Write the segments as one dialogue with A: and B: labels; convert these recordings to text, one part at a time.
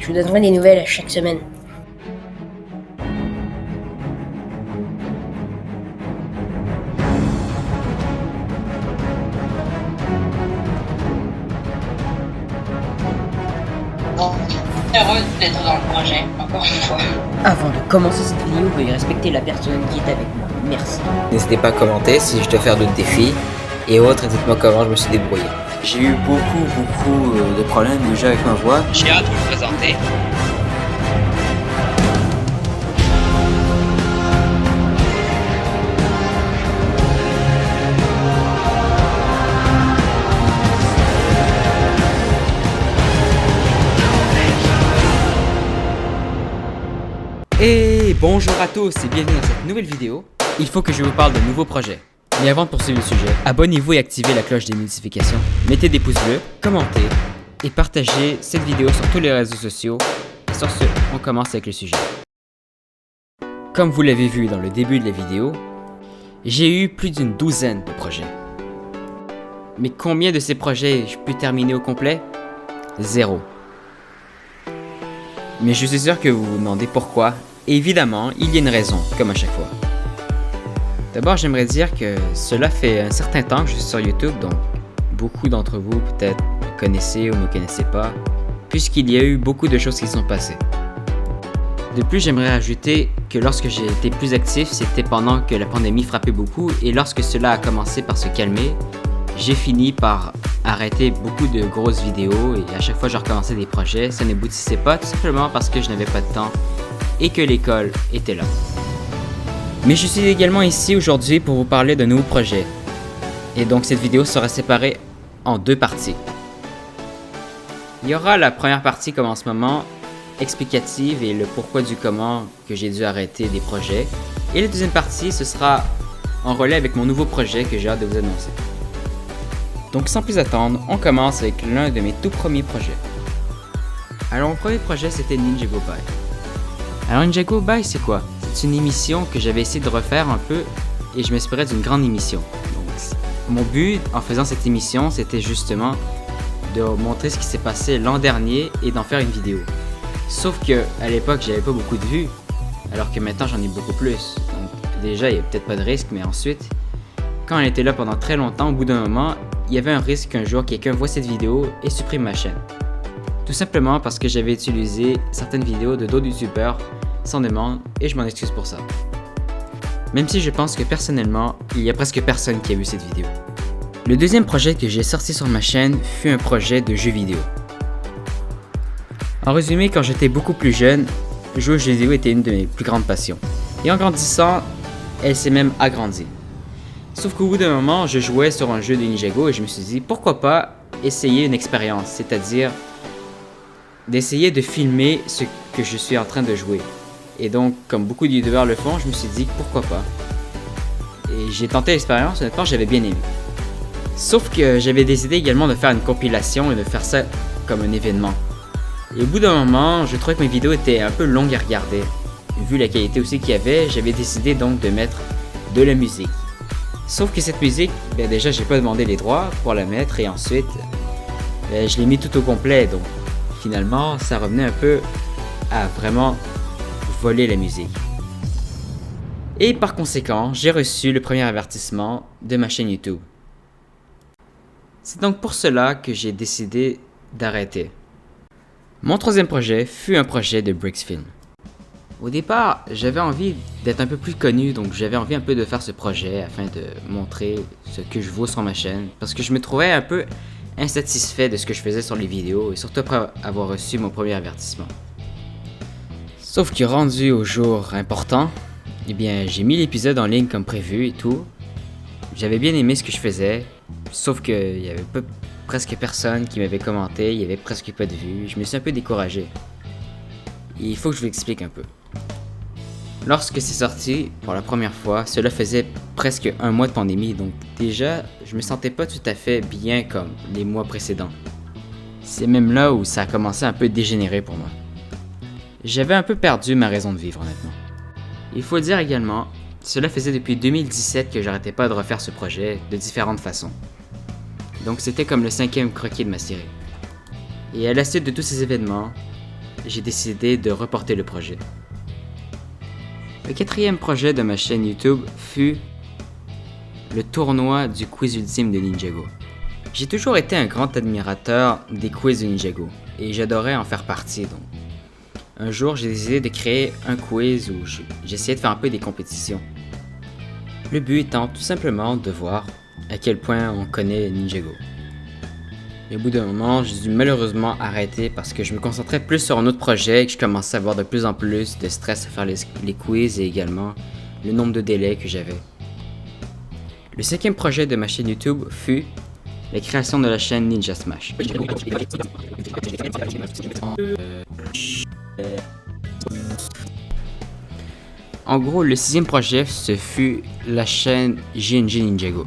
A: Je vous donnerai des nouvelles chaque semaine.
B: Heureux d'être dans le projet, encore une fois.
A: Avant de commencer cette vidéo, veuillez respecter la personne qui est avec moi. Merci.
C: N'hésitez pas à commenter si je dois faire d'autres défis et autres, dites-moi comment je me suis débrouillé.
D: J'ai eu beaucoup de problèmes déjà avec ma voix.
C: J'ai hâte de vous le présenter.
D: Et bonjour à tous et bienvenue dans cette nouvelle vidéo. Il faut que je vous parle de nouveaux projets. Mais avant de poursuivre le sujet, abonnez-vous et activez la cloche des notifications. Mettez des pouces bleus, commentez et partagez cette vidéo sur tous les réseaux sociaux. Et sur ce, on commence avec le sujet. Comme vous l'avez vu dans le début de la vidéo, j'ai eu plus d'une douzaine de projets. Mais combien de ces projets ai-je pu terminer au complet? 0. Mais je suis sûr que vous vous demandez pourquoi. Et évidemment, il y a une raison, comme à chaque fois. D'abord, j'aimerais dire que cela fait un certain temps que je suis sur YouTube, donc beaucoup d'entre vous peut-être me connaissez ou ne me connaissez pas, puisqu'il y a eu beaucoup de choses qui sont passées. De plus, j'aimerais ajouter que lorsque j'ai été plus actif, c'était pendant que la pandémie frappait beaucoup, et lorsque cela a commencé par se calmer, j'ai fini par arrêter beaucoup de grosses vidéos, et à chaque fois que je recommençais des projets, ça n'aboutissait pas tout simplement parce que je n'avais pas de temps et que l'école était là. Mais je suis également ici aujourd'hui pour vous parler d'un nouveau projet. Et donc cette vidéo sera séparée en deux parties. Il y aura la première partie comme en ce moment, explicative et le pourquoi du comment que j'ai dû arrêter des projets. Et la deuxième partie, ce sera en relais avec mon nouveau projet que j'ai hâte de vous annoncer. Donc sans plus attendre, on commence avec l'un de mes tout premiers projets. Alors mon premier projet c'était Ninjago Bye. Alors Ninjago Bye c'est quoi? C'est une émission que j'avais essayé de refaire un peu et je m'inspirais d'une grande émission. Donc, mon but en faisant cette émission c'était justement de montrer ce qui s'est passé l'an dernier et d'en faire une vidéo. Sauf que à l'époque j'avais pas beaucoup de vues, alors que maintenant j'en ai beaucoup plus. Donc déjà il n'y a peut-être pas de risque, mais ensuite, quand elle était là pendant très longtemps, au bout d'un moment, il y avait un risque qu'un jour quelqu'un voit cette vidéo et supprime ma chaîne. Tout simplement parce que j'avais utilisé certaines vidéos de d'autres youtubeurs sans demande et je m'en excuse pour ça. Même si je pense que personnellement, il y a presque personne qui a vu cette vidéo. Le deuxième projet que j'ai sorti sur ma chaîne fut un projet de jeu vidéo. En résumé, quand j'étais beaucoup plus jeune, jouer aux jeux vidéo était une de mes plus grandes passions. Et en grandissant, elle s'est même agrandie. Sauf qu'au bout d'un moment, je jouais sur un jeu de Ninjago et je me suis dit pourquoi pas essayer une expérience, c'est-à-dire d'essayer de filmer ce que je suis en train de jouer. Et donc, comme beaucoup de youtubeurs le font, je me suis dit pourquoi pas. Et j'ai tenté l'expérience, honnêtement j'avais bien aimé. Sauf que j'avais décidé également de faire une compilation et de faire ça comme un événement. Et au bout d'un moment, je trouvais que mes vidéos étaient un peu longues à regarder. Vu la qualité aussi qu'il y avait, j'avais décidé donc de mettre de la musique. Sauf que cette musique, déjà j'ai pas demandé les droits pour la mettre et ensuite je l'ai mis tout au complet, donc finalement ça revenait un peu à vraiment voler la musique. Et par conséquent, j'ai reçu le premier avertissement de ma chaîne YouTube. C'est donc pour cela que j'ai décidé d'arrêter. Mon troisième projet fut un projet de Brixfilm. Au départ, j'avais envie d'être un peu plus connu, donc j'avais envie un peu de faire ce projet afin de montrer ce que je vaux sur ma chaîne, parce que je me trouvais un peu insatisfait de ce que je faisais sur les vidéos, et surtout après avoir reçu mon premier avertissement. Sauf que rendu au jour important, eh bien j'ai mis l'épisode en ligne comme prévu et tout. J'avais bien aimé ce que je faisais, sauf qu'il y avait presque personne qui m'avait commenté, il y avait presque pas de vues, je me suis un peu découragé. Et il faut que je vous explique un peu. Lorsque c'est sorti pour la première fois, cela faisait presque un mois de pandémie, donc déjà, je me sentais pas tout à fait bien comme les mois précédents. C'est même là où ça a commencé à un peu dégénérer pour moi. J'avais un peu perdu ma raison de vivre, honnêtement. Il faut dire également, cela faisait depuis 2017 que j'arrêtais pas de refaire ce projet de différentes façons. Donc c'était comme le 5e croquis de ma série. Et à la suite de tous ces événements, j'ai décidé de reporter le projet. Le quatrième projet de ma chaîne YouTube fut le tournoi du quiz ultime de Ninjago. J'ai toujours été un grand admirateur des quiz de Ninjago et j'adorais en faire partie. Donc, un jour, j'ai décidé de créer un quiz où j'essayais de faire un peu des compétitions. Le but étant tout simplement de voir à quel point on connaît Ninjago. Mais au bout d'un moment, j'ai dû malheureusement arrêter parce que je me concentrais plus sur un autre projet et que je commençais à avoir de plus en plus de stress à faire les quiz et également le nombre de délais que j'avais. Le cinquième projet de ma chaîne YouTube fut la création de la chaîne Ninja Smash. En gros, le sixième projet, ce fut la chaîne JNJ Ninjago.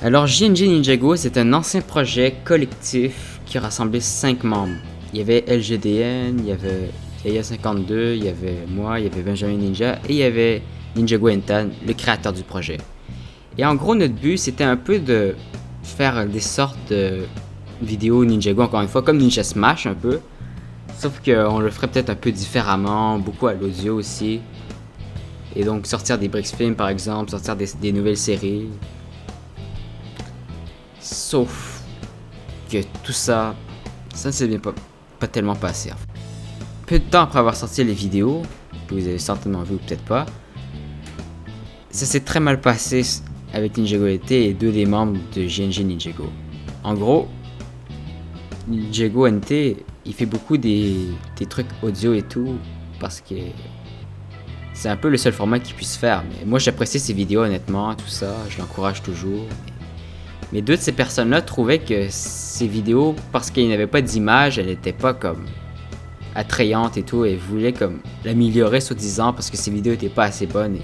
D: Alors, JNJ Ninjago, c'est un ancien projet collectif qui rassemblait 5 membres. Il y avait LGDN, il y avait Yaya52, il y avait moi, il y avait Benjamin Ninja et il y avait Ninjago Entan, le créateur du projet. Et en gros, notre but, c'était un peu de faire des sortes de vidéos Ninjago, encore une fois, comme Ninja Smash un peu. Sauf qu'on le ferait peut-être un peu différemment, beaucoup à l'audio aussi. Et donc sortir des Brix Films par exemple, sortir des nouvelles séries. Sauf que tout ça, ça ne s'est bien pas tellement passé. En fait. Peu de temps après avoir sorti les vidéos, que vous avez certainement vu ou peut-être pas, ça s'est très mal passé avec Ninjago NT et 2 des membres de JNJ Ninjago. En gros, Ninjago NT, il fait beaucoup des trucs audio et tout parce que c'est un peu le seul format qu'il puisse faire. Mais moi j'apprécie ses vidéos honnêtement, tout ça, je l'encourage toujours. Mais 2 de ces personnes-là trouvaient que ces vidéos, parce qu'il n'y avait pas d'image, elles n'étaient pas comme attrayantes et tout, et voulaient comme l'améliorer soi-disant parce que ces vidéos n'étaient pas assez bonnes. Et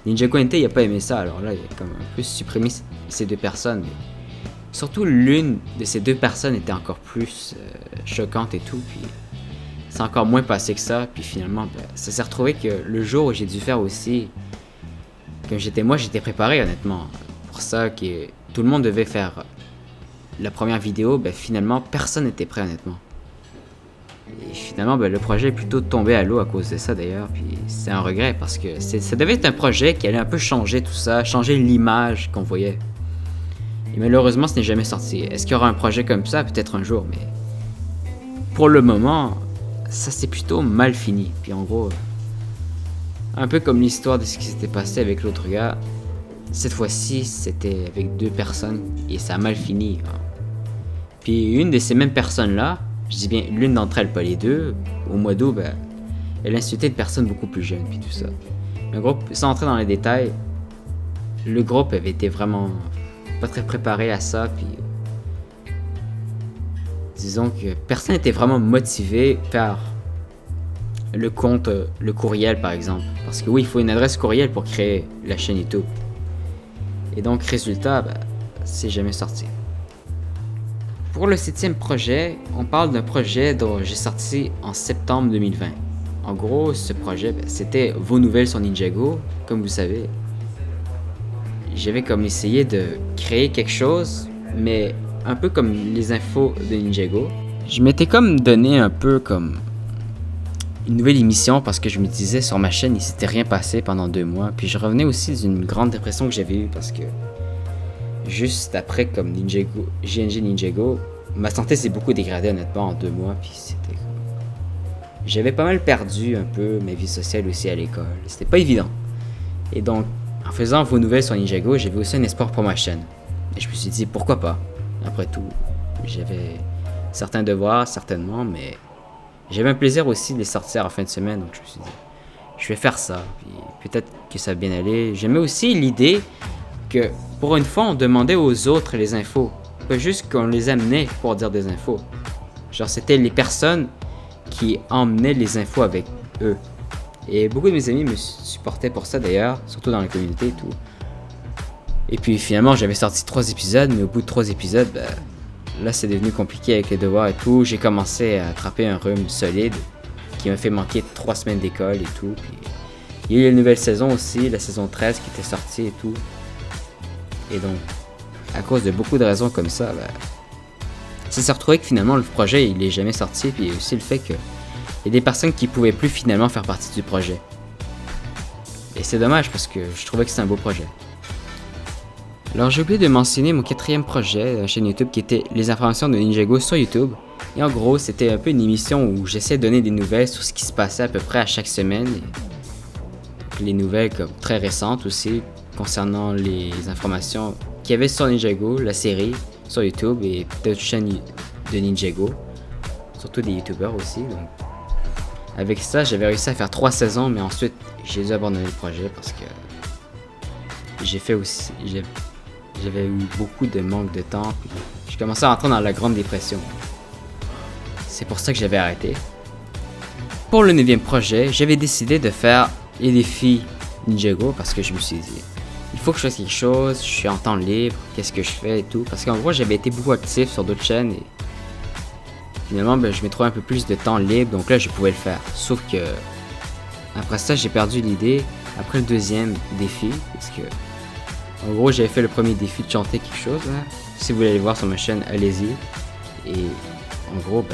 D: Ninjago NT il a pas aimé ça, alors là il a comme un peu supprimé ces 2 personnes. Mais surtout l'une de ces 2 personnes était encore plus choquante et tout, puis c'est encore moins passé que ça, puis finalement ça s'est retrouvé que le jour où j'ai dû faire aussi, comme j'étais préparé honnêtement, pour ça que tout le monde devait faire la première vidéo, finalement personne n'était prêt honnêtement. Et finalement le projet est plutôt tombé à l'eau à cause de ça d'ailleurs, puis c'est un regret parce que ça devait être un projet qui allait un peu changer tout ça, changer l'image qu'on voyait. Et malheureusement, ce n'est jamais sorti. Est-ce qu'il y aura un projet comme ça? Peut-être un jour, mais pour le moment, ça s'est plutôt mal fini. Puis en gros, un peu comme l'histoire de ce qui s'était passé avec l'autre gars, cette fois-ci, c'était avec 2 personnes et ça a mal fini. Puis une de ces mêmes personnes-là, je dis bien l'une d'entre elles, pas les 2, au mois d'août, elle insultait de personnes beaucoup plus jeunes, puis tout ça. Mais en gros, sans entrer dans les détails, le groupe avait été vraiment pas très préparé à ça, puis disons que personne n'était vraiment motivé par le compte, le courriel par exemple, parce que oui, il faut une adresse courriel pour créer la chaîne YouTube, et donc résultat, c'est jamais sorti. Pour le 7e projet, on parle d'un projet dont j'ai sorti en septembre 2020. En gros, ce projet, c'était vos nouvelles sur Ninjago, comme vous savez. J'avais comme essayé de créer quelque chose, mais un peu comme les infos de Ninjago. Je m'étais comme donné un peu comme une nouvelle émission parce que je me disais sur ma chaîne il s'était rien passé pendant 2 mois. Puis je revenais aussi d'une grande dépression que j'avais eue parce que juste après comme JNJ Ninjago, ma santé s'est beaucoup dégradée honnêtement en 2 mois. Puis c'était comme... J'avais pas mal perdu un peu ma vie sociale aussi à l'école. C'était pas évident. Et donc en faisant vos nouvelles sur Ninjago, j'avais aussi un espoir pour ma chaîne. Et je me suis dit, pourquoi pas? Après tout, j'avais certains devoirs, certainement, mais j'avais un plaisir aussi de les sortir en fin de semaine. Donc je me suis dit, je vais faire ça, puis peut-être que ça va bien aller. J'aimais aussi l'idée que, pour une fois, on demandait aux autres les infos. Pas juste qu'on les amenait pour dire des infos. Genre, c'était les personnes qui emmenaient les infos avec eux. Et beaucoup de mes amis me supportaient pour ça d'ailleurs, surtout dans la communauté et tout. Et puis finalement j'avais sorti 3 épisodes, mais au bout de 3 épisodes, là c'est devenu compliqué avec les devoirs et tout. J'ai commencé à attraper un rhume solide qui m'a fait manquer 3 semaines d'école et tout. Puis, il y a eu une nouvelle saison aussi, la saison 13 qui était sortie et tout. Et donc, à cause de beaucoup de raisons comme ça, ça s'est retrouvé que finalement le projet il est jamais sorti, puis aussi le fait que il y a des personnes qui pouvaient plus finalement faire partie du projet. Et c'est dommage parce que je trouvais que c'était un beau projet. Alors j'ai oublié de mentionner mon 4e projet de la chaîne YouTube qui était les informations de Ninjago sur YouTube. Et en gros, c'était un peu une émission où j'essaie de donner des nouvelles sur ce qui se passait à peu près à chaque semaine. Et les nouvelles comme très récentes aussi concernant les informations qu'il y avait sur Ninjago, la série sur YouTube et d'autres chaînes de Ninjago. Surtout des YouTubers aussi. Donc. Avec ça, j'avais réussi à faire 3 saisons, mais ensuite j'ai dû abandonner le projet parce que j'avais eu beaucoup de manque de temps. J'ai commencé à rentrer dans la grande dépression. C'est pour ça que j'avais arrêté. Pour le 9e projet, j'avais décidé de faire les défis Ninjago parce que je me suis dit, il faut que je fasse quelque chose, je suis en temps libre, qu'est-ce que je fais et tout. Parce qu'en gros, j'avais été beaucoup actif sur d'autres chaînes et finalement, je m'ai trouvé un peu plus de temps libre, donc là, je pouvais le faire. Sauf que, après ça, j'ai perdu l'idée après le 2e défi, parce que, en gros, j'avais fait le premier défi de chanter quelque chose. Hein. Si vous voulez aller voir sur ma chaîne, allez-y. Et, en gros,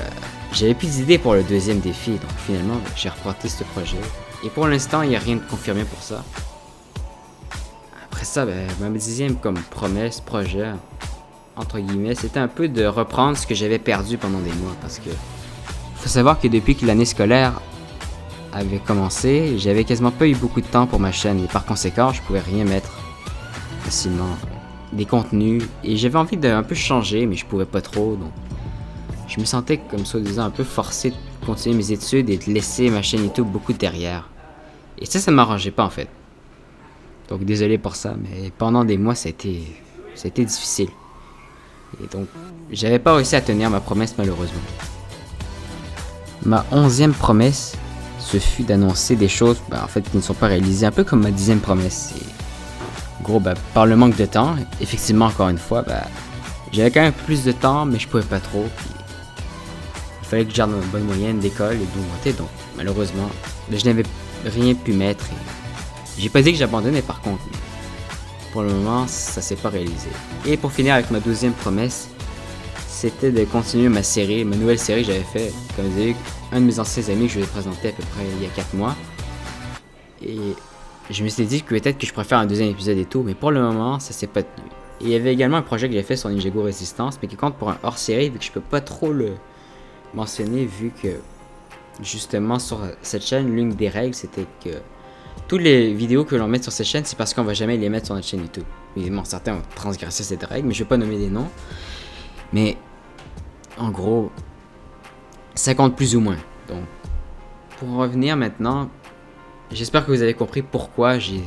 D: j'avais plus d'idées pour le 2e défi, donc finalement, j'ai reporté ce projet. Et pour l'instant, il n'y a rien de confirmé pour ça. Après ça, ma 10e comme promesse, projet, entre guillemets, c'était un peu de reprendre ce que j'avais perdu pendant des mois parce que faut savoir que depuis que l'année scolaire avait commencé, j'avais quasiment pas eu beaucoup de temps pour ma chaîne et par conséquent, je pouvais rien mettre facilement des contenus et j'avais envie d'un peu changer mais je pouvais pas trop donc je me sentais comme soi-disant un peu forcé de continuer mes études et de laisser ma chaîne YouTube beaucoup derrière. Et ça m'arrangeait pas en fait. Donc désolé pour ça, mais pendant des mois, ça a été difficile. Et donc, j'avais pas réussi à tenir ma promesse malheureusement. Ma 11e promesse, ce fut d'annoncer des choses en fait, qui ne sont pas réalisées, un peu comme ma 10e promesse. Et, gros, par le manque de temps, effectivement encore une fois, j'avais quand même plus de temps, mais je pouvais pas trop. Puis, il fallait que je garde une bonne moyenne d'école et de donc malheureusement, je n'avais rien pu mettre. Et, j'ai pas dit que j'abandonnais par contre. Mais pour le moment, ça s'est pas réalisé. Et pour finir avec ma 12e promesse, c'était de continuer ma nouvelle série que j'avais fait, comme vous avez vu, un de mes anciens amis que je lui ai présenté à peu près il y a 4 mois. Et je me suis dit que peut-être que je pourrais faire un 2e épisode et tout, mais pour le moment, ça s'est pas tenu. Et il y avait également un projet que j'avais fait sur Ninjago Resistance, mais qui compte pour un hors-série, vu que je peux pas trop le mentionner, vu que justement sur cette chaîne, l'une des règles, c'était que toutes les vidéos que l'on met sur cette chaîne, c'est parce qu'on va jamais les mettre sur notre chaîne YouTube. Évidemment, certains ont transgressé cette règle, mais je vais pas nommer des noms. Mais, en gros, ça compte plus ou moins. Donc, pour en revenir maintenant, j'espère que vous avez compris pourquoi j'ai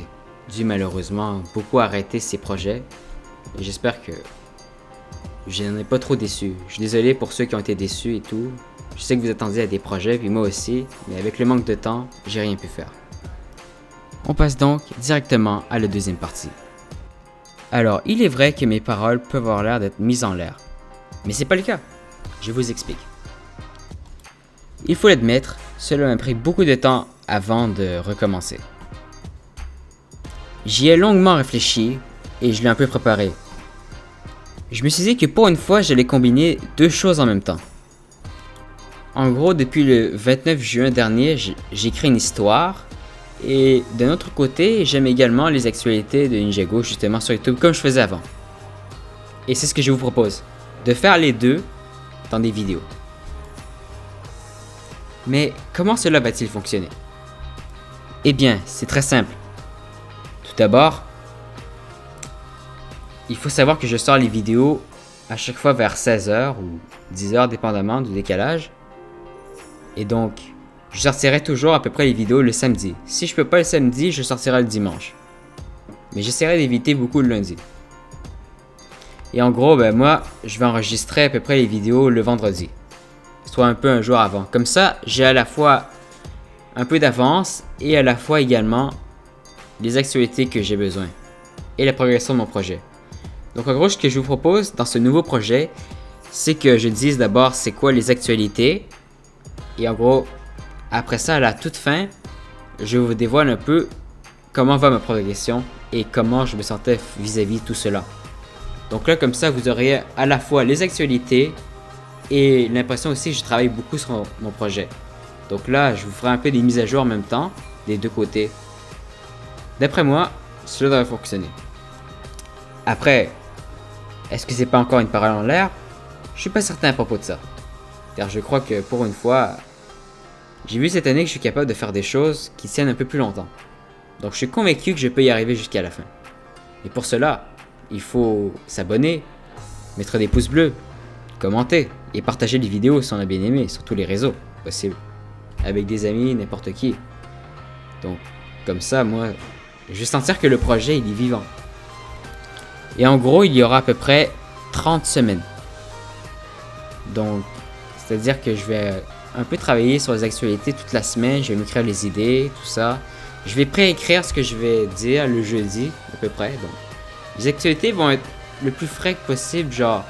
D: dû malheureusement beaucoup arrêter ces projets. Et j'espère que je n'en ai pas trop déçu. Je suis désolé pour ceux qui ont été déçus et tout. Je sais que vous attendiez à des projets, puis moi aussi, mais avec le manque de temps, j'ai rien pu faire. On passe donc directement à la 2e partie. Alors, il est vrai que mes paroles peuvent avoir l'air d'être mises en l'air. Mais c'est pas le cas. Je vous explique. Il faut l'admettre, cela m'a pris beaucoup de temps avant de recommencer. J'y ai longuement réfléchi et je l'ai un peu préparé. Je me suis dit que pour une fois, j'allais combiner 2 choses en même temps. En gros, depuis le 29 juin dernier, j'ai écrit une histoire. Et d'un autre côté, j'aime également les actualités de Ninjago justement sur YouTube comme je faisais avant. Et c'est ce que je vous propose, de faire les deux dans des vidéos. Mais comment cela va-t-il fonctionner? Eh bien, c'est très simple. Tout d'abord, il faut savoir que je sors les vidéos à chaque fois vers 16h ou 10h dépendamment du décalage. Et donc, je sortirai toujours à peu près les vidéos le samedi. Si je peux pas le samedi, je sortirai le dimanche. Mais j'essaierai d'éviter beaucoup le lundi. Et en gros, moi, je vais enregistrer à peu près les vidéos le vendredi. Soit un peu un jour avant. Comme ça, j'ai à la fois un peu d'avance et à la fois également les actualités que j'ai besoin. Et la progression de mon projet. Donc en gros, ce que je vous propose dans ce nouveau projet, c'est que je dise d'abord c'est quoi les actualités. Et en gros, après ça, à la toute fin, je vous dévoile un peu comment va ma progression et comment je me sentais vis-à-vis de tout cela. Donc là, comme ça, vous aurez à la fois les actualités et l'impression aussi que je travaille beaucoup sur mon projet. Donc là, je vous ferai un peu des mises à jour en même temps, des deux côtés. D'après moi, cela devrait fonctionner. Après, est-ce que c'est pas encore une parole en l'air? Je suis pas certain à propos de ça. Car je crois que pour une fois, j'ai vu cette année que je suis capable de faire des choses qui tiennent un peu plus longtemps. Donc je suis convaincu que je peux y arriver jusqu'à la fin. Et pour cela, il faut s'abonner, mettre des pouces bleus, commenter et partager les vidéos si on a bien aimé sur tous les réseaux possibles. Avec des amis, n'importe qui. Donc, comme ça, moi, je vais sentir que le projet, il est vivant. Et en gros, il y aura à peu près 30 semaines. Donc, c'est-à-dire que je vais un peu travailler sur les actualités toute la semaine, je vais m'écrire les idées, tout ça. Je vais préécrire ce que je vais dire le jeudi, à peu près. Donc, les actualités vont être le plus frais que possible, genre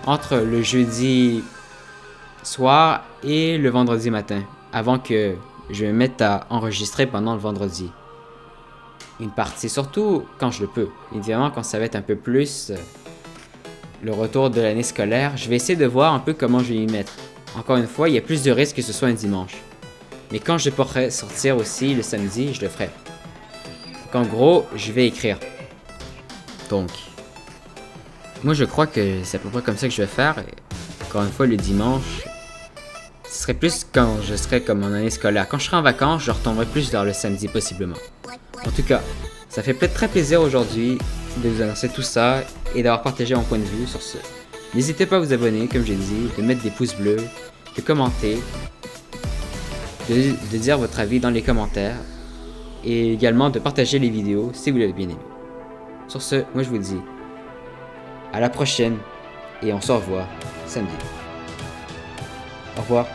D: entre le jeudi soir et le vendredi matin, avant que je me mette à enregistrer pendant le vendredi. Une partie, surtout quand je le peux. Évidemment, quand ça va être un peu plus le retour de l'année scolaire, je vais essayer de voir un peu comment je vais y mettre. Encore une fois, il y a plus de risques que ce soit un dimanche. Mais quand je pourrai sortir aussi le samedi, je le ferai. Donc en gros, je vais écrire. Donc, moi je crois que c'est à peu près comme ça que je vais faire. Et encore une fois, le dimanche, ce serait plus quand je serai comme en année scolaire. Quand je serai en vacances, je retomberai plus vers le samedi possiblement. En tout cas, ça fait très plaisir aujourd'hui de vous annoncer tout ça et d'avoir partagé mon point de vue sur ce. N'hésitez pas à vous abonner, comme j'ai dit, de mettre des pouces bleus, de commenter, de dire votre avis dans les commentaires et également de partager les vidéos si vous l'avez bien aimé. Sur ce, moi je vous dis à la prochaine et on se revoit samedi. Au revoir.